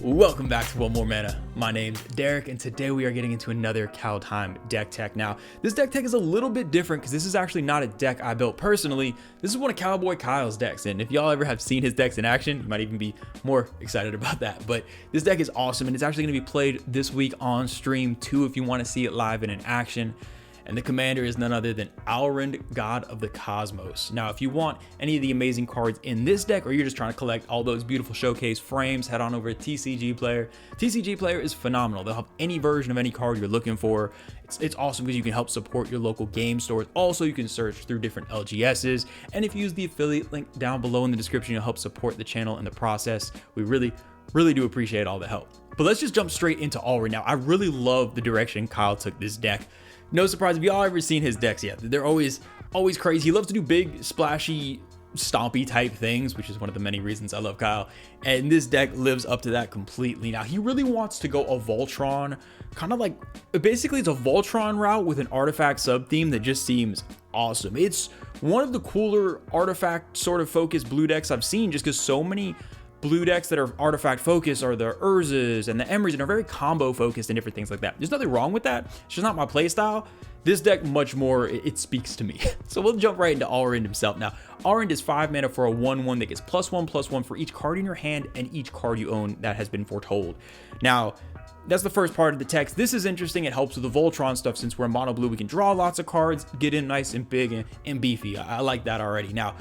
Welcome back to One More Mana. My name's Derik, and today we are getting into another Kaldheim deck tech. Now, this deck tech is a little bit different because this is actually not a deck I built personally. This is one of Cowboy Kyle's decks, and if y'all ever have seen his decks in action, you might even be more excited about that. But this deck is awesome, and it's actually going to be played this week on stream too if you want to see it live and in action. And the commander is none other than Alrund, God of the Cosmos. Now, if you want any of the amazing cards in this deck, or you're just trying to collect all those beautiful showcase frames, head on over to TCG Player. TCG Player is phenomenal. They'll have any version of any card you're looking for. It's awesome because you can help support your local game stores. Also, you can search through different LGSs. And if you use the affiliate link down below in the description, you'll help support the channel in the process. We really do appreciate all the help. But let's just jump straight into Alrund now. I really love the direction Kyle took this deck. No surprise if y'all ever seen his decks yet. They're always crazy. He loves to do big, splashy, stompy type things, which is one of the many reasons I love Kyle. And this deck lives up to that completely. Now, he really wants to go a Voltron, kind of like, basically it's a Voltron route with an artifact sub-theme that just seems awesome. It's one of the cooler artifact sort of focused blue decks I've seen, just because so many blue decks that are artifact focused are the Urzas and the Emrys and are very combo focused and different things like that. There's nothing wrong with that. It's just not my play style. This deck much more, it speaks to me. So we'll jump right into Alrund himself. Now, Alrund is 5 mana for a 1/1 that gets +1/+1 for each card in your hand and each card you own that has been foretold. Now, that's the first part of the text. This is interesting. It helps with the Voltron stuff. Since we're mono blue, we can draw lots of cards, get in nice and big and beefy. I like that already. Now,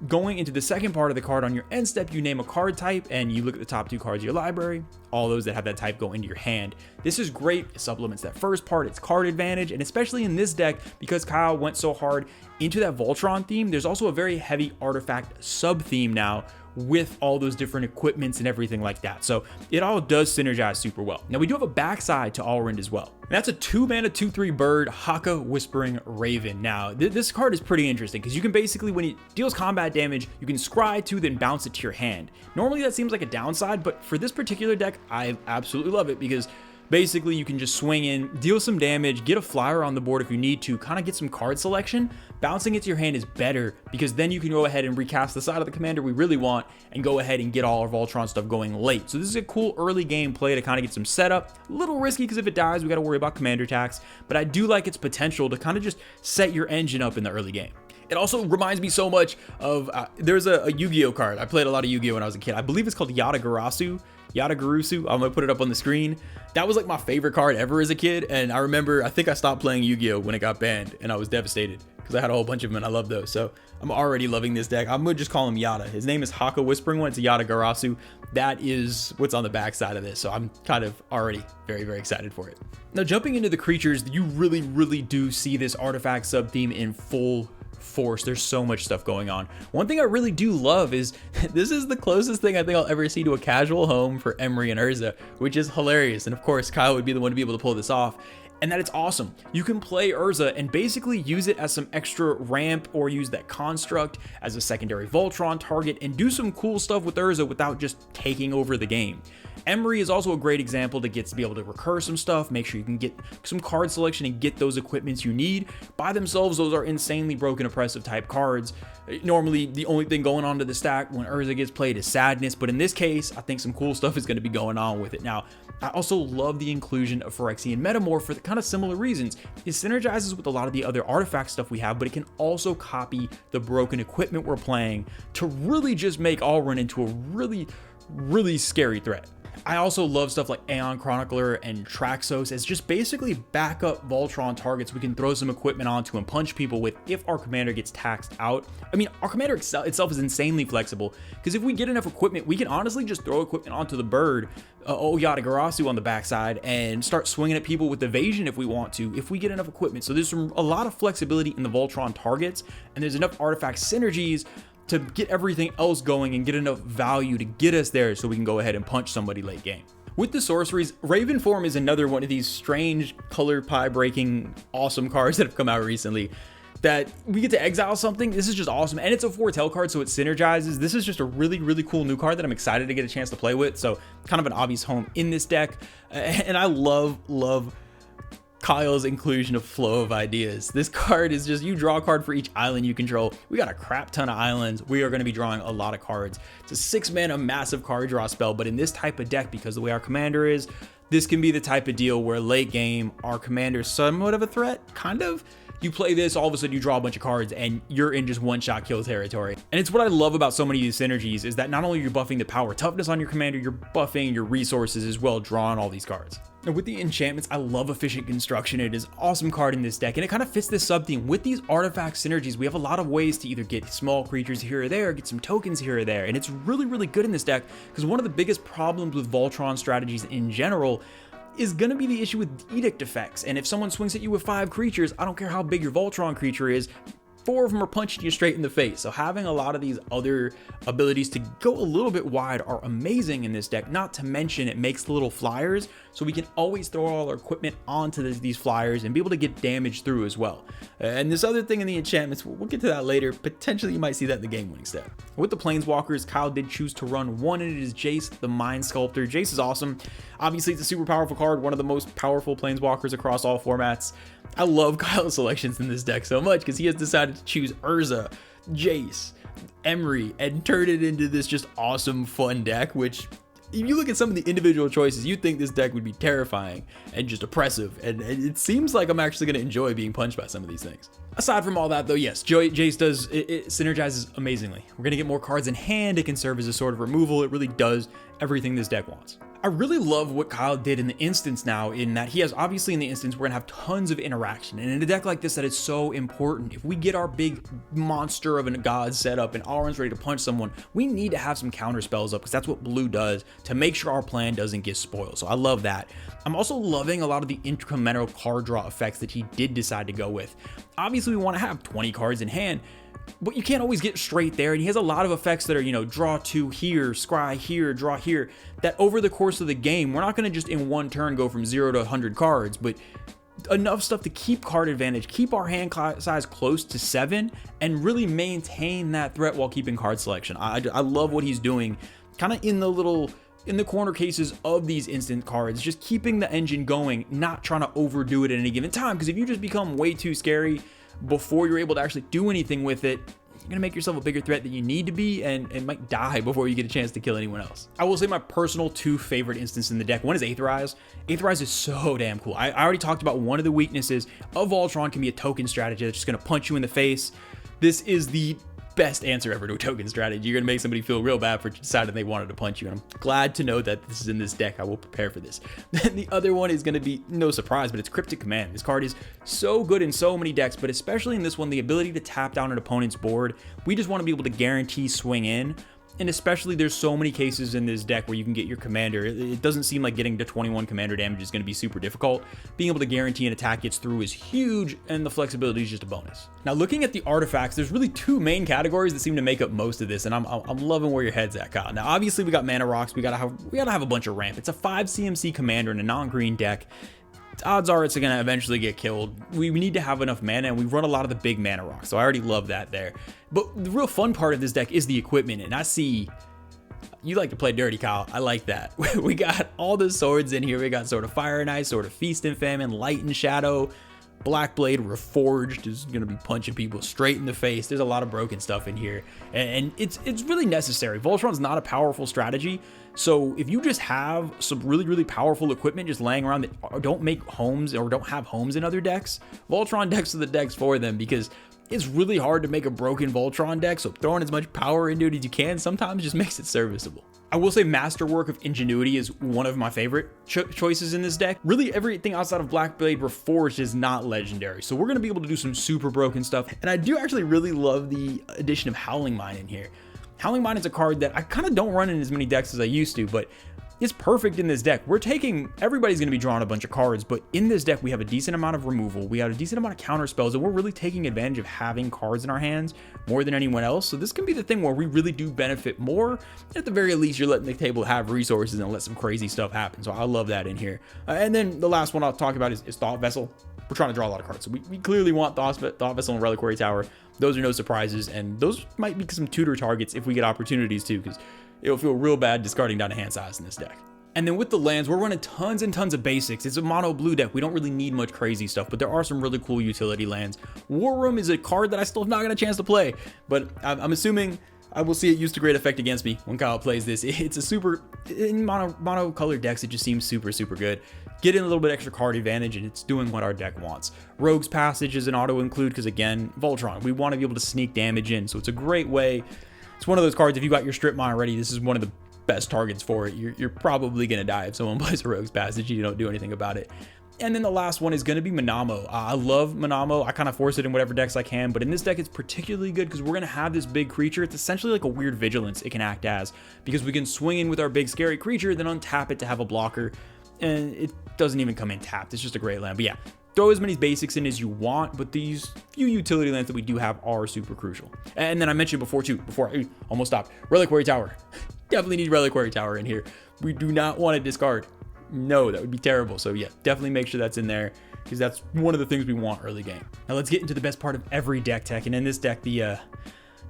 going into the second part of the card, on your end step, you name a card type and you look at the top 2 cards of your library. All those that have that type go into your hand. This is great. It supplements that first part. It's card advantage, and especially in this deck, because Kyle went so hard into that Voltron theme, there's also a very heavy artifact sub theme now with all those different equipments and everything like that. So it all does synergize super well. Now, we do have a backside to Alrund as well. And that's a 2 mana 2/3 bird Haka Whispering Raven. Now, this card is pretty interesting because you can basically, when it deals combat damage, you can scry 2, then bounce it to your hand. Normally that seems like a downside, but for this particular deck, I absolutely love it because basically you can just swing in, deal some damage, get a flyer on the board if you need to, kind of get some card selection. Bouncing it to your hand is better because then you can go ahead and recast the side of the commander we really want and go ahead and get all our Voltron stuff going late. So this is a cool early game play to kind of get some setup. A little risky because if it dies, we got to worry about commander attacks, but I do like its potential to kind of just set your engine up in the early game. It also reminds me so much of, there's a Yu-Gi-Oh card. I played a lot of Yu-Gi-Oh when I was a kid. I believe it's called Yatagarasu. I'm gonna put it up on the screen. That was like my favorite card ever as a kid, and I remember, I think I stopped playing Yu-Gi-Oh when it got banned, and I was devastated because I had a whole bunch of them and I love those. So I'm already loving this deck. I'm gonna just call him Yata. His name is Haka Whispering One. It's a Yatagarasu. That is what's on the back side of this, so I'm kind of already very excited for it. Now, jumping into the creatures, you really do see this artifact sub theme in full force. There's so much stuff going on. One thing I really do love is this is the closest thing I think I'll ever see to a casual home for Emry and Urza, which is hilarious. And of course, Kyle would be the one to be able to pull this off. And that it's awesome. You can play Urza and basically use it as some extra ramp or use that construct as a secondary Voltron target and do some cool stuff with Urza without just taking over the game. Emry is also a great example to be able to recur some stuff, make sure you can get some card selection and get those equipments you need. By themselves, those are insanely broken oppressive type cards. Normally, the only thing going on to the stack when Urza gets played is sadness, but in this case, I think some cool stuff is going to be going on with it. Now, I also love the inclusion of Phyrexian Metamorph for the kind of similar reasons. It synergizes with a lot of the other artifact stuff we have, but it can also copy the broken equipment we're playing to really just make Alrund into a really scary threat. I also love stuff like Aeon Chronicler and Traxos as just basically backup Voltron targets we can throw some equipment onto and punch people with if our commander gets taxed out. I mean, our commander itself is insanely flexible because if we get enough equipment, we can honestly just throw equipment onto the bird, Yatagarasu on the backside, and start swinging at people with evasion if we want to, if we get enough equipment. So there's a lot of flexibility in the Voltron targets, and there's enough artifact synergies to get everything else going and get enough value to get us there so we can go ahead and punch somebody late game. With the sorceries, Raven Form is another one of these strange color pie breaking awesome cards that have come out recently that we get to exile something. This is just awesome, and it's a foretell card, so it synergizes. This is just a really cool new card that I'm excited to get a chance to play with, so kind of an obvious home in this deck. And I love Kyle's inclusion of flow of ideas. This card is just, you draw a card for each island you control. We got a crap ton of islands. We are going to be drawing a lot of cards. It's a 6-mana massive card draw spell, but in this type of deck, because the way our commander is, this can be the type of deal where late game, our commander's somewhat of a threat, kind of. You play this, all of a sudden you draw a bunch of cards and you're in just one-shot kill territory. And it's what I love about so many of these synergies is that not only are you buffing the power toughness on your commander, you're buffing your resources as well, drawing all these cards. And with the enchantments, I love efficient construction. It is an awesome card in this deck, and it kind of fits this sub-theme. With these artifact synergies, we have a lot of ways to either get small creatures here or there, get some tokens here or there, and it's really, really good in this deck because one of the biggest problems with Voltron strategies in general is going to be the issue with edict effects. And if someone swings at you with 5 creatures, I don't care how big your Voltron creature is, 4 of them are punching you straight in the face. So having a lot of these other abilities to go a little bit wide are amazing in this deck. Not to mention it makes little flyers, so we can always throw all our equipment onto these flyers and be able to get damage through as well. And this other thing in the enchantments, we'll get to that later. Potentially you might see that in the game winning step. With the planeswalkers, Kyle did choose to run one, and it is Jace, the Mind Sculptor. Jace is awesome. Obviously it's a super powerful card, one of the most powerful planeswalkers across all formats. I love Kyle's selections in this deck so much because he has decided to choose Urza, Jace, Emery, and turn it into this just awesome fun deck, which if you look at some of the individual choices, you'd think this deck would be terrifying and just oppressive, and it seems like I'm actually going to enjoy being punched by some of these things. Aside from all that though, yes, Jace does, it synergizes amazingly. We're going to get more cards in hand, it can serve as a sort of removal, it really does everything this deck wants. I really love what Kyle did in the instance now, in that he has, obviously in the instance, we're gonna have tons of interaction, and in a deck like this that is so important. If we get our big monster of a god set up and Alrund's ready to punch someone, we need to have some counter spells up because that's what blue does to make sure our plan doesn't get spoiled. So I love that. I'm also loving a lot of the incremental card draw effects that he did decide to go with. Obviously we want to have 20 cards in hand, but you can't always get straight there, and he has a lot of effects that are, you know, draw 2 here, scry here, draw here, that over the course of the game, we're not going to just in one turn go from 0 to 100 cards, but enough stuff to keep card advantage, keep our hand size close to 7, and really maintain that threat while keeping card selection. I love what he's doing, kind of in the corner cases of these instant cards, just keeping the engine going, not trying to overdo it at any given time, because if you just become way too scary before you're able to actually do anything with it, you're gonna make yourself a bigger threat than you need to be, and it might die before you get a chance to kill anyone else. I will say my personal 2 favorite instances in the deck. One is Aetherize. Aetherize is so damn cool. I already talked about one of the weaknesses of Voltron can be a token strategy that's just gonna punch you in the face. This is the best answer ever to a token strategy. You're gonna make somebody feel real bad for deciding they wanted to punch you, and I'm glad to know that this is in this deck. I will prepare for this. The other one is gonna be no surprise, but it's Cryptic Command. This card is so good in so many decks, but especially in this one, the ability to tap down an opponent's board. We just want to be able to guarantee swing in. And especially there's so many cases in this deck where you can get your commander. It doesn't seem like getting to 21 commander damage is going to be super difficult. Being able to guarantee an attack gets through is huge, and the flexibility is just a bonus. Now looking at the artifacts, there's really 2 main categories that seem to make up most of this, and I'm loving where your head's at, Kyle. Now obviously we got mana rocks, we gotta have a bunch of ramp. It's a 5 CMC commander in a non-green deck. Odds are it's gonna eventually get killed. We need to have enough mana, and we run a lot of the big mana rocks, so I already love that there. But the real fun part of this deck is the equipment, and I see you like to play dirty, Kyle. I like that. We got all the swords in here. We got Sword of Fire and Ice, Sword of Feast and Famine, Light and Shadow, Black Blade Reforged is going to be punching people straight in the face. There's a lot of broken stuff in here, and it's really necessary. Voltron's not a powerful strategy, so if you just have some really powerful equipment just laying around that don't make homes or don't have homes in other decks, Voltron decks are the decks for them, because it's really hard to make a broken Voltron deck, so throwing as much power into it as you can sometimes just makes it serviceable. I will say Masterwork of Ingenuity is one of my favorite choices in this deck. Really everything outside of Black Blade Reforged is not legendary, so we're going to be able to do some super broken stuff. And I do actually really love the addition of Howling Mine in here. Howling Mine is a card that I kind of don't run in as many decks as I used to, but it's perfect in this deck. Everybody's going to be drawing a bunch of cards, but in this deck we have a decent amount of removal, we have a decent amount of counter spells, and we're really taking advantage of having cards in our hands more than anyone else. So this can be the thing where we really do benefit more. At the very least, you're letting the table have resources and let some crazy stuff happen, so I love that in here. And then the last one I'll talk about is Thought Vessel. We're trying to draw a lot of cards, so we clearly want Thought Vessel and Reliquary Tower. Those are no surprises, and those might be some tutor targets if we get opportunities to, because it'll feel real bad discarding down to hand size in this deck. And then with the lands, we're running tons and tons of basics. It's a mono blue deck. We don't really need much crazy stuff, but there are some really cool utility lands. War Room is a card that I still have not got a chance to play, but I'm assuming I will see it used to great effect against me when Kyle plays this. It's a super, in mono colored decks, it just seems super good. Getting a little bit extra card advantage, and it's doing what our deck wants. Rogue's Passage is an auto include because, again, Voltron, we want to be able to sneak damage in, so it's a great way. It's one of those cards, if you got your strip mine already, this is one of the best targets for it. You're probably going to die if someone plays a Rogue's Passage and you don't do anything about it. And then the last one is going to be Manamo. I love Manamo. I kind of force it in whatever decks I can, but in this deck it's particularly good because we're going to have this big creature. It's essentially like a weird vigilance it can act as, because we can swing in with our big scary creature, then untap it to have a blocker, and it doesn't even come in tapped. It's just a great land. But yeah, throw as many basics in as you want, but these few utility lands that we do have are super crucial. And then I mentioned before I almost stopped, Reliquary Tower. Definitely need Reliquary Tower in here. We do not want to discard. No, that would be terrible. So yeah, definitely make sure that's in there, because that's one of the things we want early game. Now let's get into the best part of every deck tech. And in this deck, the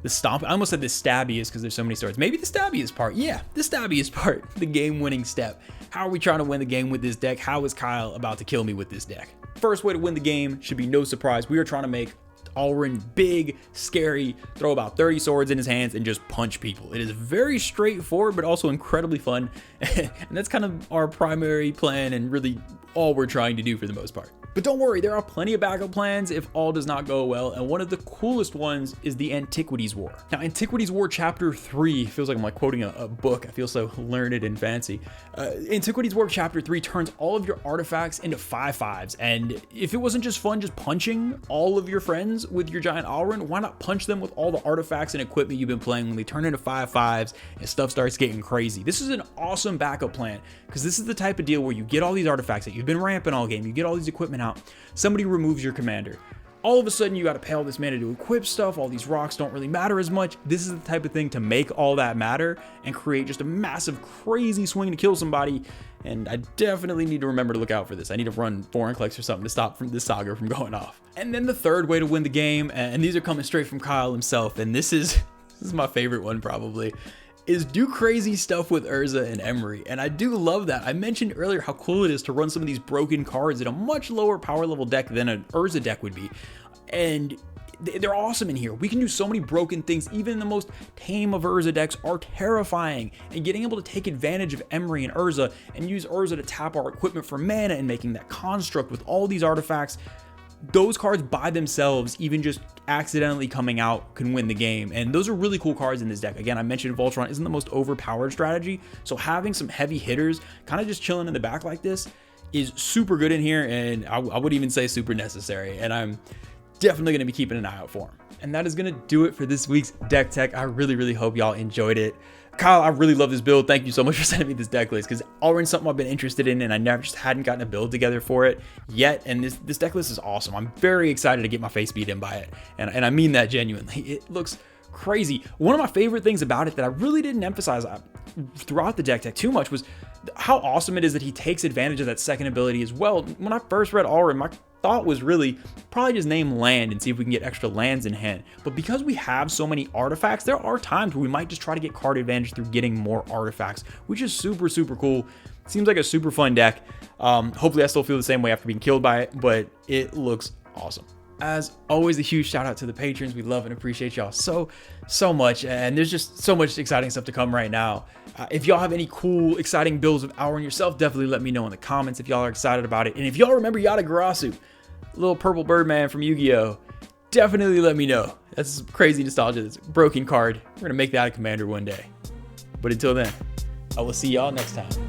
stomp, I almost said the stabbiest because there's so many swords. Maybe the stabbiest part. Yeah, the stabbiest part, the game winning step. How are we trying to win the game with this deck? How is Kyle about to kill me with this deck? First way to win the game should be no surprise. We are trying to make Alrund big, scary, throw about 30 swords in his hands and just punch people. It is very straightforward, but also incredibly fun. And that's kind of our primary plan and really all we're trying to do for the most part. But don't worry, there are plenty of backup plans if all does not go well, and one of the coolest ones is the Antiquities War. Now, Antiquities War Chapter 3, feels like I'm like quoting a book. I feel so learned and fancy. Antiquities War Chapter 3 turns all of your artifacts into 5/5s, and if it wasn't just fun just punching all of your friends with your giant Alrund, why not punch them with all the artifacts and equipment you've been playing when they turn into 5/5s and stuff starts getting crazy? This is an awesome backup plan, because this is the type of deal where you get all these artifacts that you've been ramping all game, you get all these equipment out, somebody removes your commander. All of a sudden you got to pay all this mana to equip stuff, all these rocks don't really matter as much. This is the type of thing to make all that matter and create just a massive crazy swing to kill somebody, and I definitely need to remember to look out for this. I need to run Vorinclex or something to stop this saga from going off. And then the third way to win the game, and these are coming straight from Kyle himself, and this is my favorite one probably, is do crazy stuff with Urza and Emery. And I do love that. I mentioned earlier how cool it is to run some of these broken cards in a much lower power level deck than an Urza deck would be. And they're awesome in here. We can do so many broken things. Even the most tame of Urza decks are terrifying. And getting able to take advantage of Emery and Urza and use Urza to tap our equipment for mana and making that construct with all these artifacts, those cards by themselves, even just accidentally coming out, can win the game. And those are really cool cards in this deck. Again, I mentioned Voltron isn't the most overpowered strategy, so having some heavy hitters kind of just chilling in the back like this is super good in here, and I would even say super necessary, and I'm definitely going to be keeping an eye out for them. And that is going to do it for this week's deck tech. I really hope y'all enjoyed it. Kyle, I really love this build. Thank you so much for sending me this deck list, because Alrund's something I've been interested in and I never just hadn't gotten a build together for it yet. And this deck list is awesome. I'm very excited to get my face beat in by it. And I mean that genuinely. It looks crazy. One of my favorite things about it that I really didn't emphasize throughout the deck tech too much was how awesome it is that he takes advantage of that second ability as well. When I first read Alrund, my thought was really probably just name land and see if we can get extra lands in hand. But because we have so many artifacts, there are times where we might just try to get card advantage through getting more artifacts, which is super cool. Seems like a super fun deck. Hopefully I still feel the same way after being killed by it, but it looks awesome. As always, a huge shout out to the patrons. We love and appreciate y'all so much, and there's just so much exciting stuff to come right now. If y'all have any cool, exciting builds of Alrund yourself, definitely let me know in the comments if y'all are excited about it. And if y'all remember Yatagarasu, little purple Birdman from Yu-Gi-Oh!, definitely let me know. That's crazy nostalgia. That's a broken card. We're gonna make that a commander one day. But until then, I will see y'all next time.